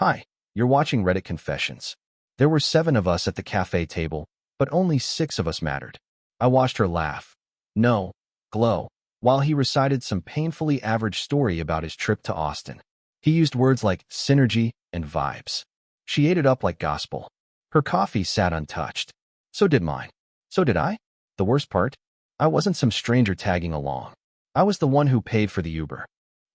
Hi, you're watching Reddit Confessions. There were 7 of us at the cafe table, but only 6 of us mattered. I watched her laugh. No, glow, while he recited some painfully average story about his trip to Austin. He used words like synergy and vibes. She ate it up like gospel. Her coffee sat untouched. So did mine. So did I. The worst part? I wasn't some stranger tagging along. I was the one who paid for the Uber.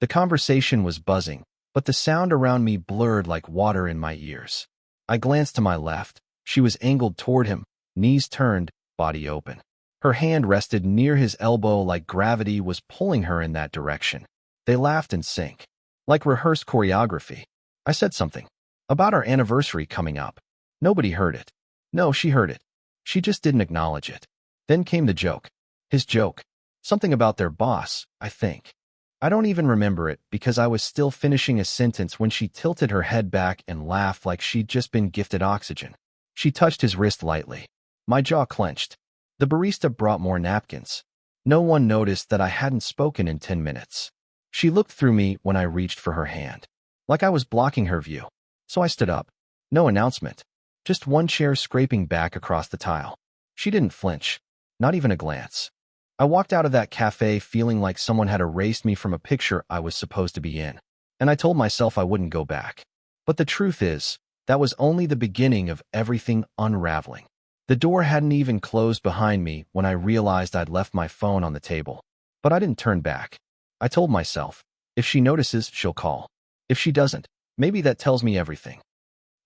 The conversation was buzzing, but the sound around me blurred like water in my ears. I glanced to my left. She was angled toward him, knees turned, body open. Her hand rested near his elbow like gravity was pulling her in that direction. They laughed in sync, like rehearsed choreography. I said something about our anniversary coming up. Nobody heard it. No, she heard it. She just didn't acknowledge it. Then came the joke. His joke. Something about their boss, I think. I don't even remember it because I was still finishing a sentence when she tilted her head back and laughed like she'd just been gifted oxygen. She touched his wrist lightly. My jaw clenched. The barista brought more napkins. No one noticed that I hadn't spoken in 10 minutes. She looked through me when I reached for her hand, like I was blocking her view. So I stood up. No announcement. Just one chair scraping back across the tile. She didn't flinch. Not even a glance. I walked out of that cafe feeling like someone had erased me from a picture I was supposed to be in. And I told myself I wouldn't go back. But the truth is, that was only the beginning of everything unraveling. The door hadn't even closed behind me when I realized I'd left my phone on the table. But I didn't turn back. I told myself, if she notices, she'll call. If she doesn't, maybe that tells me everything.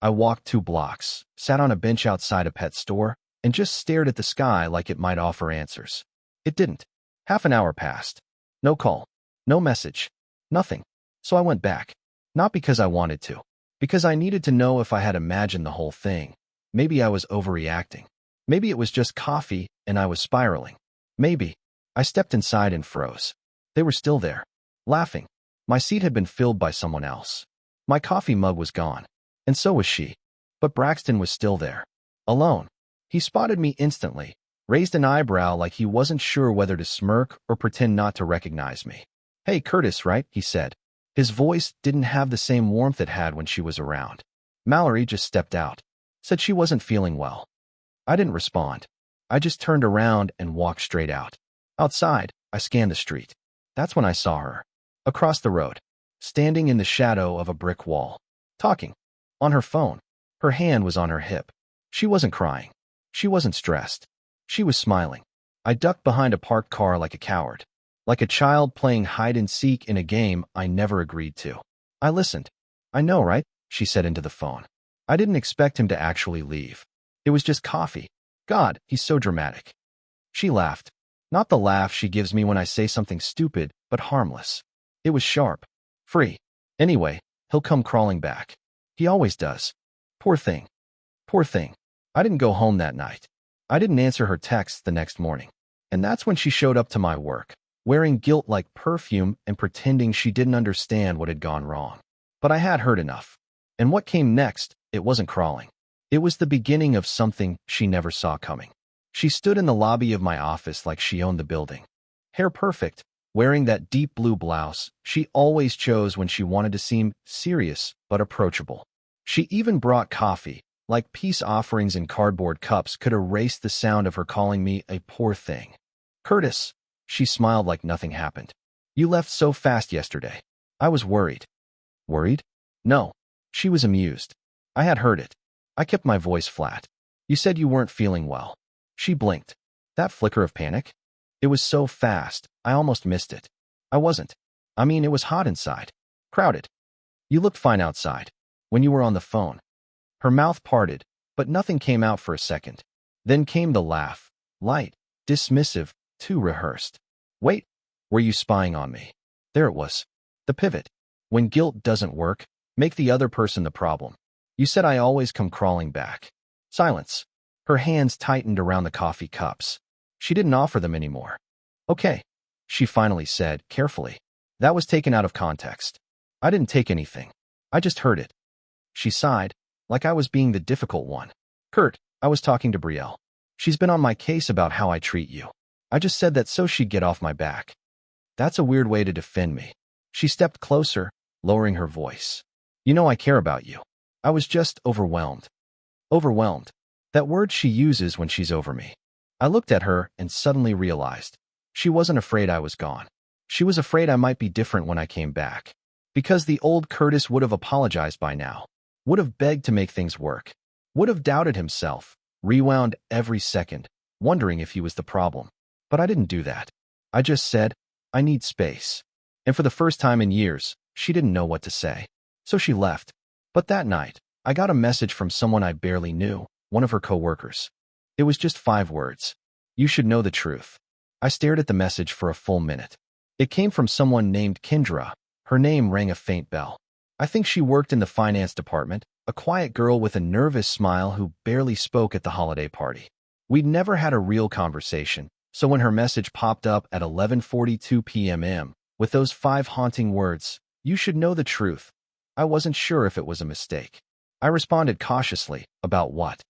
I walked 2 blocks, sat on a bench outside a pet store, and just stared at the sky like it might offer answers. It didn't. Half an hour passed. No call. No message. Nothing. So I went back. Not because I wanted to. Because I needed to know if I had imagined the whole thing. Maybe I was overreacting. Maybe it was just coffee and I was spiraling. Maybe. I stepped inside and froze. They were still there. Laughing. My seat had been filled by someone else. My coffee mug was gone. And so was she. But Braxton was still there. Alone. He spotted me instantly. Raised an eyebrow like he wasn't sure whether to smirk or pretend not to recognize me. Hey, Curtis, right? He said. His voice didn't have the same warmth it had when she was around. Mallory just stepped out. Said she wasn't feeling well. I didn't respond. I just turned around and walked straight out. Outside, I scanned the street. That's when I saw her. Across the road. Standing in the shadow of a brick wall. Talking. On her phone. Her hand was on her hip. She wasn't crying. She wasn't stressed. She was smiling. I ducked behind a parked car like a coward. Like a child playing hide-and-seek in a game I never agreed to. I listened. I know, right? She said into the phone. I didn't expect him to actually leave. It was just coffee. God, he's so dramatic. She laughed. Not the laugh she gives me when I say something stupid, but harmless. It was sharp. Free. Anyway, he'll come crawling back. He always does. Poor thing. Poor thing. I didn't go home that night. I didn't answer her texts the next morning. And that's when she showed up to my work, wearing guilt like perfume and pretending she didn't understand what had gone wrong. But I had heard enough. And what came next, it wasn't crawling. It was the beginning of something she never saw coming. She stood in the lobby of my office like she owned the building. Hair perfect, wearing that deep blue blouse she always chose when she wanted to seem serious but approachable. She even brought coffee. Like peace offerings in cardboard cups could erase the sound of her calling me a poor thing. Curtis, she smiled like nothing happened. You left so fast yesterday. I was worried. Worried? No. She was amused. I had heard it. I kept my voice flat. You said you weren't feeling well. She blinked. That flicker of panic? It was so fast, I almost missed it. I wasn't. I mean, it was hot inside. Crowded. You looked fine outside. When you were on the phone. Her mouth parted, but nothing came out for a second. Then came the laugh. Light, dismissive, too rehearsed. Wait, were you spying on me? There it was. The pivot. When guilt doesn't work, make the other person the problem. You said I always come crawling back. Silence. Her hands tightened around the coffee cups. She didn't offer them anymore. Okay, she finally said, carefully. That was taken out of context. I didn't take anything. I just heard it. She sighed. Like I was being the difficult one. Kurt, I was talking to Brielle. She's been on my case about how I treat you. I just said that so she'd get off my back. That's a weird way to defend me. She stepped closer, lowering her voice. You know I care about you. I was just overwhelmed. Overwhelmed. That word she uses when she's over me. I looked at her and suddenly realized she wasn't afraid I was gone. She was afraid I might be different when I came back. Because the old Curtis would have apologized by now, would have begged to make things work, would have doubted himself, rewound every second, wondering if he was the problem. But I didn't do that. I just said, I need space. And for the first time in years, she didn't know what to say. So she left. But that night, I got a message from someone I barely knew, one of her coworkers. It was just 5 words. You should know the truth. I stared at the message for a full minute. It came from someone named Kendra. Her name rang a faint bell. I think she worked in the finance department, a quiet girl with a nervous smile who barely spoke at the holiday party. We'd never had a real conversation, so when her message popped up at 11:42 p.m. with those 5 haunting words, you should know the truth, I wasn't sure if it was a mistake. I responded cautiously. About what?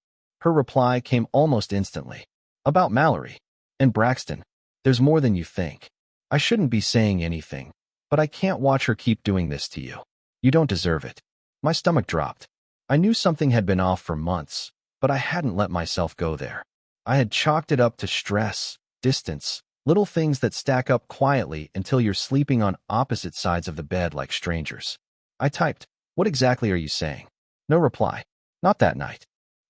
Her reply came almost instantly. About Mallory. And Braxton. There's more than you think. I shouldn't be saying anything, but I can't watch her keep doing this to you. You don't deserve it. My stomach dropped. I knew something had been off for months, but I hadn't let myself go there. I had chalked it up to stress, distance, little things that stack up quietly until you're sleeping on opposite sides of the bed like strangers. I typed, "What exactly are you saying?" No reply. Not that night.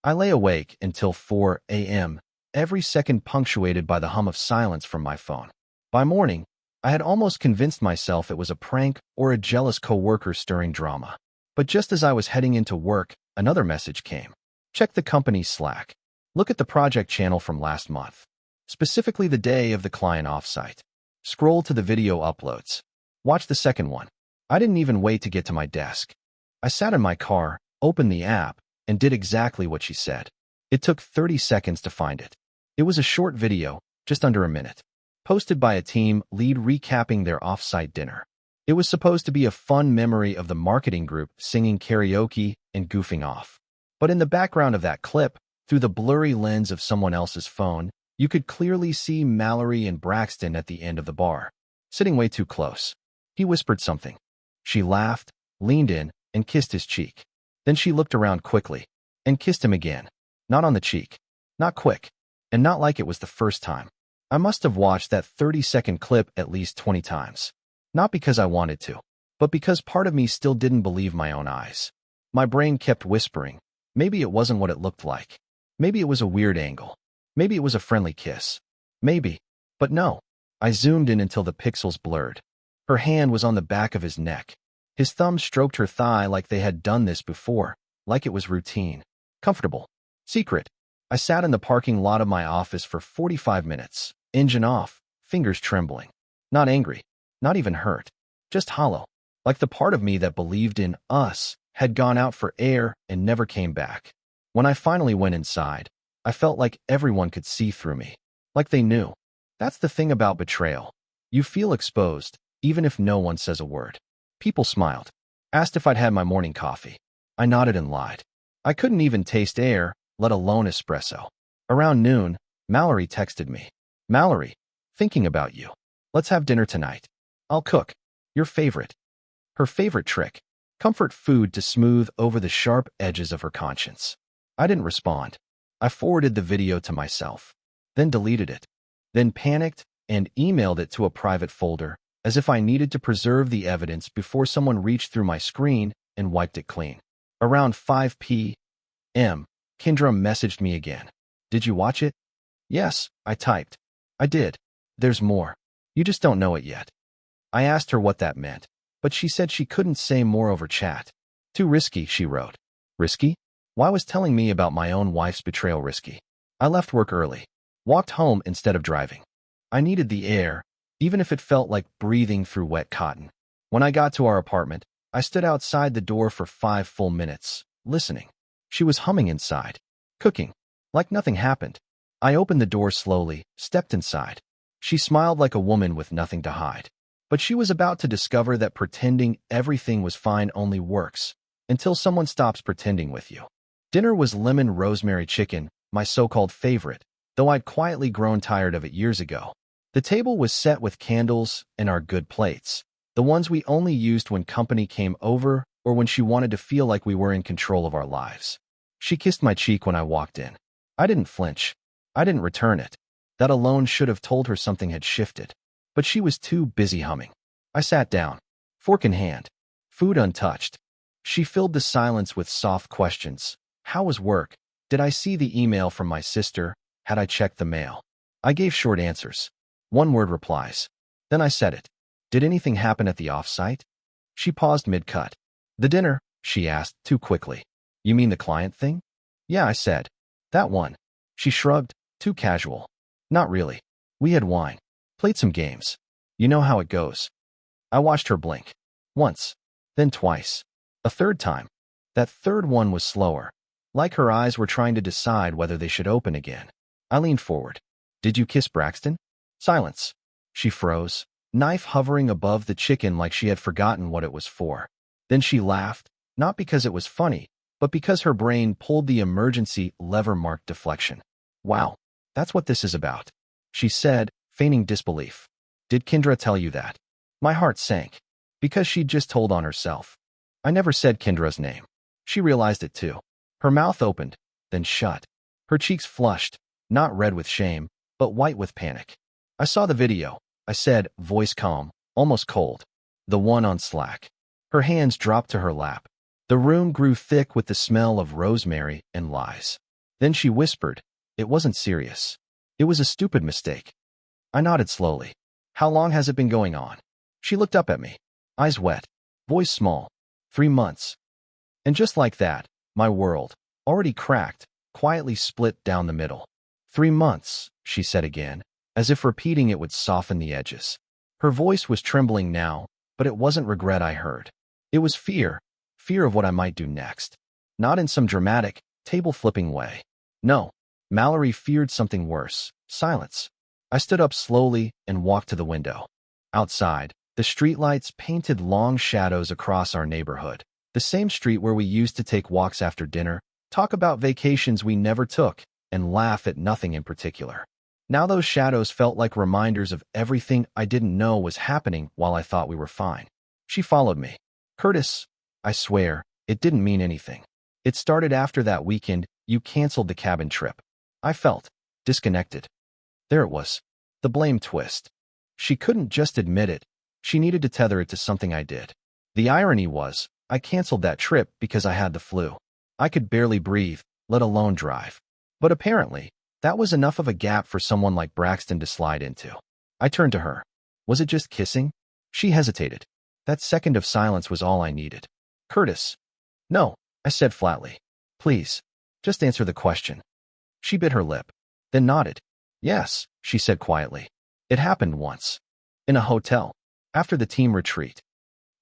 I lay awake until 4 a.m., every second punctuated by the hum of silence from my phone. By morning, I had almost convinced myself it was a prank or a jealous coworker stirring drama. But just as I was heading into work, another message came. Check the company's Slack. Look at the project channel from last month. Specifically the day of the client offsite. Scroll to the video uploads. Watch the second one. I didn't even wait to get to my desk. I sat in my car, opened the app, and did exactly what she said. It took 30 seconds to find it. It was a short video, just under a minute, posted by a team lead recapping their off-site dinner. It was supposed to be a fun memory of the marketing group singing karaoke and goofing off. But in the background of that clip, through the blurry lens of someone else's phone, you could clearly see Mallory and Braxton at the end of the bar, sitting way too close. He whispered something. She laughed, leaned in, and kissed his cheek. Then she looked around quickly and kissed him again. Not on the cheek. Not quick. And not like it was the first time. I must have watched that 30-second clip at least 20 times. Not because I wanted to, but because part of me still didn't believe my own eyes. My brain kept whispering. Maybe it wasn't what it looked like. Maybe it was a weird angle. Maybe it was a friendly kiss. Maybe. But no. I zoomed in until the pixels blurred. Her hand was on the back of his neck. His thumb stroked her thigh like they had done this before, like it was routine. Comfortable. Secret. I sat in the parking lot of my office for 45 minutes, engine off, fingers trembling. Not angry. Not even hurt. Just hollow. Like the part of me that believed in us had gone out for air and never came back. When I finally went inside, I felt like everyone could see through me. Like they knew. That's the thing about betrayal. You feel exposed, even if no one says a word. People smiled. Asked if I'd had my morning coffee. I nodded and lied. I couldn't even taste air, let alone espresso. Around noon, Mallory texted me. Mallory, thinking about you. Let's have dinner tonight. I'll cook. Your favorite. Her favorite trick. Comfort food to smooth over the sharp edges of her conscience. I didn't respond. I forwarded the video to myself. Then deleted it. Then panicked and emailed it to a private folder, as if I needed to preserve the evidence before someone reached through my screen and wiped it clean. Around 5 p.m., Kendra messaged me again. Did you watch it? Yes, I typed. I did. There's more. You just don't know it yet. I asked her what that meant, but she said she couldn't say more over chat. Too risky, she wrote. Risky? Why was telling me about my own wife's betrayal risky? I left work early. Walked home instead of driving. I needed the air, even if it felt like breathing through wet cotton. When I got to our apartment, I stood outside the door for 5 full minutes, listening. She was humming inside, cooking, like nothing happened. I opened the door slowly, stepped inside. She smiled like a woman with nothing to hide. But she was about to discover that pretending everything was fine only works, until someone stops pretending with you. Dinner was lemon rosemary chicken, my so-called favorite, though I'd quietly grown tired of it years ago. The table was set with candles and our good plates, the ones we only used when company came over or when she wanted to feel like we were in control of our lives. She kissed my cheek when I walked in. I didn't flinch. I didn't return it. That alone should have told her something had shifted. But she was too busy humming. I sat down, fork in hand, food untouched. She filled the silence with soft questions. How was work? Did I see the email from my sister? Had I checked the mail? I gave short answers. One-word replies. Then I said it. Did anything happen at the off-site? She paused mid-cut. The dinner, she asked, too quickly. You mean the client thing? Yeah, I said. That one. She shrugged, too casual. Not really. We had wine. Played some games. You know how it goes. I watched her blink. Once. Then twice. A third time. That third one was slower. Like her eyes were trying to decide whether they should open again. I leaned forward. Did you kiss Braxton? Silence. She froze, knife hovering above the chicken like she had forgotten what it was for. Then she laughed, not because it was funny, but because her brain pulled the emergency lever marked deflection. Wow, that's what this is about, she said, feigning disbelief. Did Kendra tell you that? My heart sank, because she'd just told on herself. I never said Kendra's name. She realized it too. Her mouth opened, then shut. Her cheeks flushed, not red with shame, but white with panic. I saw the video, I said, voice calm, almost cold. The one on Slack. Her hands dropped to her lap. The room grew thick with the smell of rosemary and lies. Then she whispered, it wasn't serious. It was a stupid mistake. I nodded slowly. How long has it been going on? She looked up at me, eyes wet, voice small. 3 months. And just like that, my world, already cracked, quietly split down the middle. 3 months, she said again, as if repeating it would soften the edges. Her voice was trembling now, but it wasn't regret I heard. It was fear of what I might do next. Not in some dramatic, table-flipping way. No, Mallory feared something worse, silence. I stood up slowly and walked to the window. Outside, the streetlights painted long shadows across our neighborhood. The same street where we used to take walks after dinner, talk about vacations we never took, and laugh at nothing in particular. Now those shadows felt like reminders of everything I didn't know was happening while I thought we were fine. She followed me. Curtis, I swear, it didn't mean anything. It started after that weekend you canceled the cabin trip. I felt disconnected. There it was. The blame twist. She couldn't just admit it. She needed to tether it to something I did. The irony was, I canceled that trip because I had the flu. I could barely breathe, let alone drive. But apparently, that was enough of a gap for someone like Braxton to slide into. I turned to her. Was it just kissing? She hesitated. That second of silence was all I needed. Curtis. No, I said flatly. Please, just answer the question. She bit her lip, then nodded. Yes, she said quietly. It happened once. In a hotel. After the team retreat.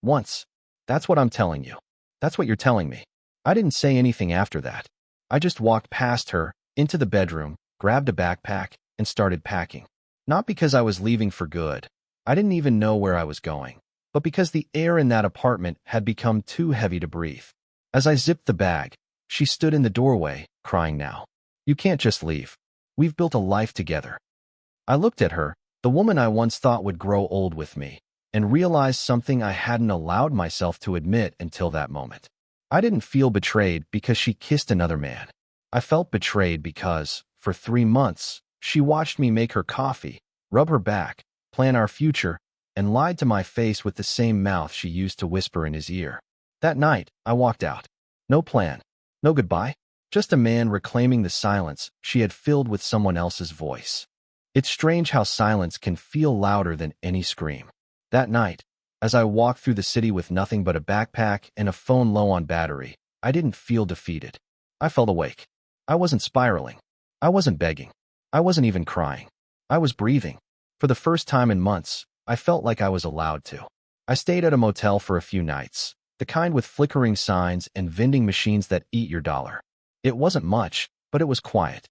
Once. That's what I'm telling you. That's what you're telling me. I didn't say anything after that. I just walked past her, into the bedroom, grabbed a backpack, and started packing. Not because I was leaving for good. I didn't even know where I was going. But because the air in that apartment had become too heavy to breathe. As I zipped the bag, she stood in the doorway, crying now. You can't just leave. We've built a life together. I looked at her, the woman I once thought would grow old with me, and realized something I hadn't allowed myself to admit until that moment. I didn't feel betrayed because she kissed another man. I felt betrayed because, for 3 months, she watched me make her coffee, rub her back, plan our future, and lied to my face with the same mouth she used to whisper in his ear. That night, I walked out. No plan. No goodbye. Just a man reclaiming the silence she had filled with someone else's voice. It's strange how silence can feel louder than any scream. That night, as I walked through the city with nothing but a backpack and a phone low on battery, I didn't feel defeated. I felt awake. I wasn't spiraling. I wasn't begging. I wasn't even crying. I was breathing. For the first time in months, I felt like I was allowed to. I stayed at a motel for a few nights, the kind with flickering signs and vending machines that eat your dollar. It wasn't much, but it was quiet.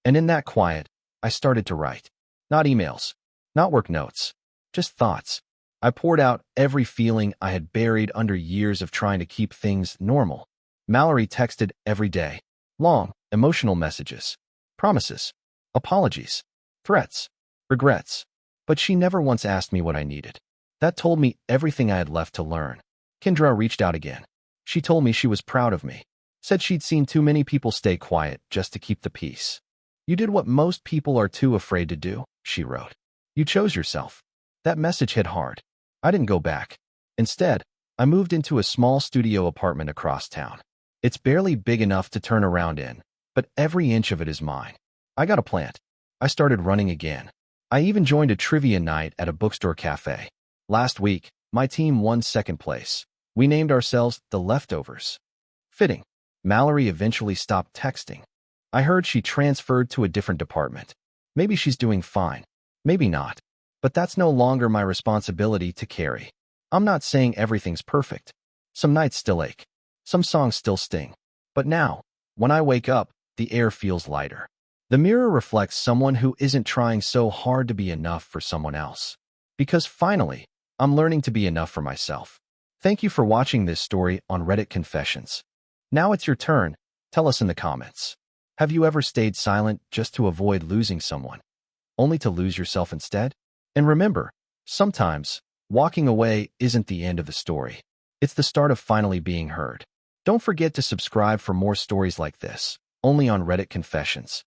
And in that quiet, I started to write. Not emails, not work notes, just thoughts. I poured out every feeling I had buried under years of trying to keep things normal. Mallory texted every day. Long, emotional messages. Promises. Apologies. Threats. Regrets. But she never once asked me what I needed. That told me everything I had left to learn. Kendra reached out again. She told me she was proud of me. Said she'd seen too many people stay quiet just to keep the peace. You did what most people are too afraid to do, she wrote. You chose yourself. That message hit hard. I didn't go back. Instead, I moved into a small studio apartment across town. It's barely big enough to turn around in, but every inch of it is mine. I got a plant. I started running again. I even joined a trivia night at a bookstore cafe. Last week, my team won second place. We named ourselves the Leftovers. Fitting. Mallory eventually stopped texting. I heard she transferred to a different department. Maybe she's doing fine. Maybe not. But that's no longer my responsibility to carry. I'm not saying everything's perfect. Some nights still ache. Some songs still sting. But now, when I wake up, the air feels lighter. The mirror reflects someone who isn't trying so hard to be enough for someone else. Because finally, I'm learning to be enough for myself. Thank you for watching this story on Reddit Confessions. Now it's your turn. Tell us in the comments. Have you ever stayed silent just to avoid losing someone, only to lose yourself instead? And remember, sometimes, walking away isn't the end of the story. It's the start of finally being heard. Don't forget to subscribe for more stories like this, only on Reddit Confessions.